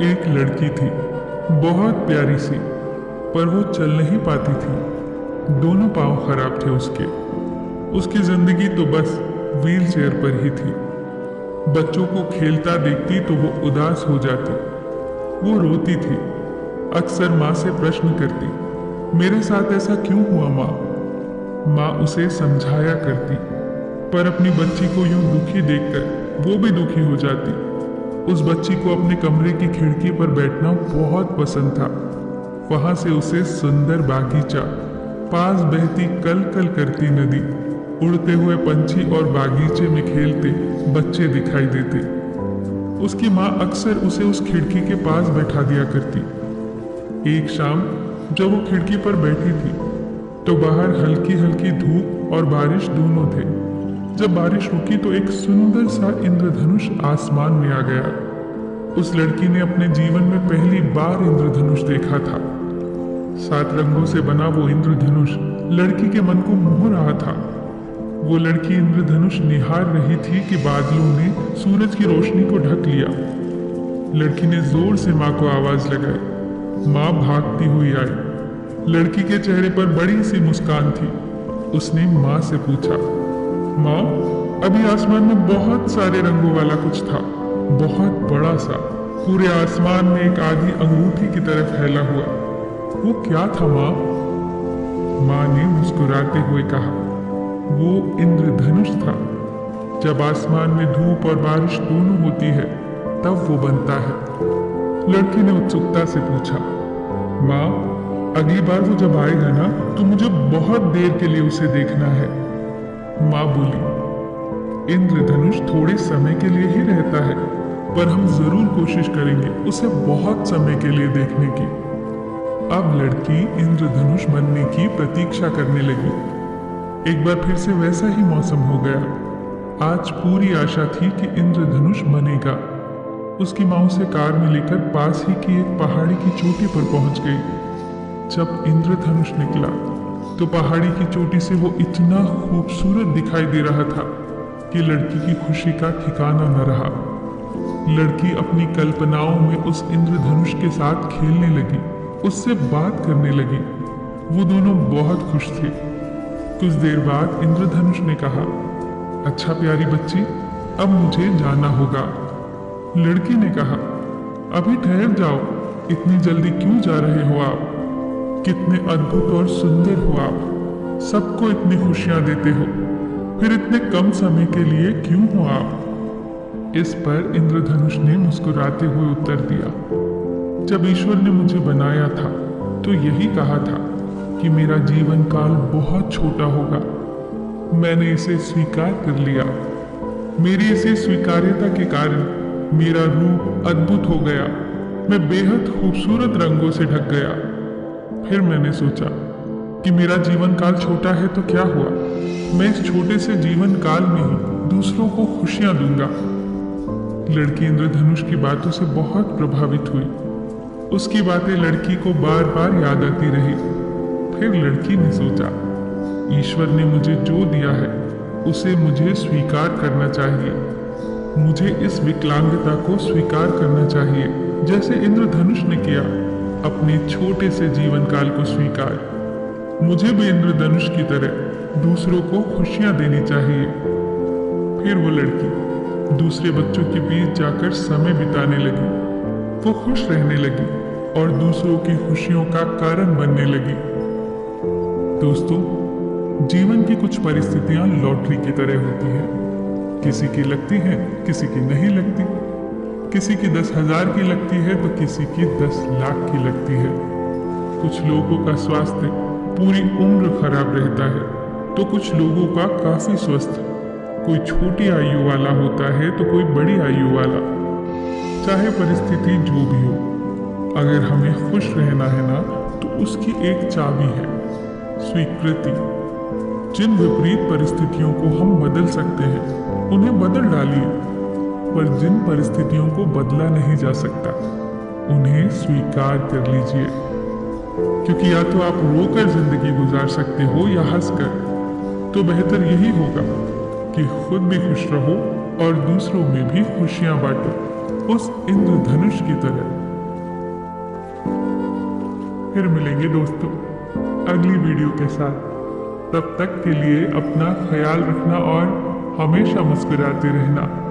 एक लड़की थी, बहुत प्यारी सी, पर वो चल नहीं पाती थी। दोनों पांव खराब थे उसके। उसकी जिंदगी तो बस व्हील चेयर पर ही थी। बच्चों को खेलता देखती तो वो उदास हो जाती। वो रोती थी। अक्सर माँ से प्रश्न करती, मेरे साथ ऐसा क्यों हुआ माँ? माँ उसे समझाया करती, पर अपनी बच्ची को यूं दुखी देखकर वो भी दुखी हो जाती। उस बच्ची को अपने कमरे की खिड़की पर बैठना बहुत पसंद था। वहां से उसे सुंदर बागीचा, पास बहती कल कल करती नदी, उड़ते हुए पंछी और बागीचे में खेलते बच्चे दिखाई देते। उसकी माँ अक्सर उसे उस खिड़की के पास बैठा दिया करती। एक शाम जब वो खिड़की पर बैठी थी तो बाहर हल्की हल्की धूप और बारिश दोनों थे। जब बारिश रुकी तो एक सुंदर सा इंद्रधनुष आसमान में आ गया। उस लड़की ने अपने जीवन में पहली बार इंद्रधनुष देखा था। 7 रंगों से बना वो इंद्रधनुष लड़की के मन को मोह रहा था। वो लड़की इंद्रधनुष निहार रही थी कि बादलों ने सूरज की रोशनी को ढक लिया। लड़की ने जोर से माँ को आवाज लगाई। माँ भागती हुई आई। लड़की के चेहरे पर बड़ी सी मुस्कान थी। उसने माँ से पूछा, माँ, अभी आसमान में बहुत सारे रंगों वाला कुछ था, बहुत बड़ा सा, पूरे आसमान में एक आधी अंगूठी की तरह फैला हुआ। वो क्या था माँ? माँ ने मुस्कुराते हुए कहा, वो इंद्रधनुष था। जब आसमान में धूप और बारिश दोनों होती है तब वो बनता है। लड़की ने उत्सुकता से पूछा, माँ, अगली बार वो जब आएगा ना तो मुझे बहुत देर के लिए उसे देखना है। माँ बोली, इंद्रधनुष थोड़े समय के लिए ही रहता है, पर हम जरूर कोशिश करेंगे उसे बहुत समय के लिए देखने की। अब लड़की इंद्रधनुष बनने की प्रतीक्षा करने लगी। एक बार फिर से वैसा ही मौसम हो गया। आज पूरी आशा थी कि इंद्रधनुष बनेगा। उसकी माँ उसे कार में लेकर पास ही की एक पहाड़ी की चोटी पर पहुंच गई। जब इंद्रधनुष निकला तो पहाड़ी की चोटी से वो इतना खूबसूरत दिखाई दे रहा था कि लड़की की खुशी का ठिकाना न रहा। लड़की अपनी कल्पनाओं में उस इंद्रधनुष के साथ खेलने लगी, उससे बात करने लगी। वो दोनों बहुत खुश थे। कुछ देर बाद इंद्रधनुष ने कहा, अच्छा प्यारी बच्ची, अब मुझे जाना होगा। लड़की ने कहा, अभी ठहर जाओ, इतनी जल्दी क्यों जा रहे हो आप? कितने अद्भुत और सुंदर हो आप, सबको इतनी खुशियां देते हो, फिर इतने कम समय के लिए क्यों हो आप? इस पर इंद्रधनुष ने मुस्कुराते हुए उत्तर दिया, जब ईश्वर ने मुझे बनाया था तो यही कहा था कि मेरा जीवन काल बहुत छोटा होगा। मैंने इसे स्वीकार कर लिया। मेरी इसे स्वीकार्यता के कारण मेरा रूप अद्भुत हो गया। मैं बेहद खूबसूरत रंगों से ढक गया। फिर मैंने सोचा कि मेरा जीवन काल छोटा है तो क्या हुआ, मैं इस छोटे से जीवन काल में ही दूसरों को खुशियां दूंगा। लड़की इंद्रधनुष की बातों से बहुत प्रभावित हुई। उसकी बातें लड़की को बार बार याद आती रही। फिर लड़की ने सोचा, ईश्वर ने मुझे जो दिया है उसे मुझे स्वीकार करना चाहिए। मुझे इस विकलांगता को स्वीकार करना चाहिए, जैसे इंद्रधनुष ने किया अपने छोटे से जीवन काल को स्वीकार। मुझे भी इंद्रधनुष की तरह दूसरों को खुशियां देनी चाहिए। फिर वो लड़की दूसरे बच्चों के बीच जाकर समय बिताने लगी। वो खुश रहने लगी और दूसरों की खुशियों का कारण बनने लगी। दोस्तों, जीवन की कुछ परिस्थितियां लॉटरी की तरह होती हैं। किसी की लगती हैं, किसी की नहीं लगती। किसी की 10,000 की लगती है तो किसी की 10 लाख की लगती है। कुछ लोगों का स्वास्थ्य पूरी उम्र खराब रहता है तो कुछ लोगों का काफी स्वस्थ। कोई छोटी आयु वाला होता है तो कोई बड़ी आयु वाला। चाहे परिस्थिति जो भी हो, अगर हमें खुश रहना है ना तो उसकी एक चाबी है, स्वीकृति। जिन विपरीत परिस्थितियों को हम बदल सकते हैं उन्हें बदल डालिए, पर जिन परिस्थितियों को बदला नहीं जा सकता उन्हें स्वीकार कर लीजिए। क्योंकि या तो आप रोकर जिंदगी गुजार सकते हो या हंसकर। तो बेहतर यही होगा कि खुद भी खुश रहो और दूसरों में भी खुशियां बांटो, उस इंद्रधनुष की तरह फिर मिलेंगे दोस्तों अगली वीडियो के साथ। तब तक के लिए अपना ख्याल रखना और हमेशा मुस्कुराते रहना।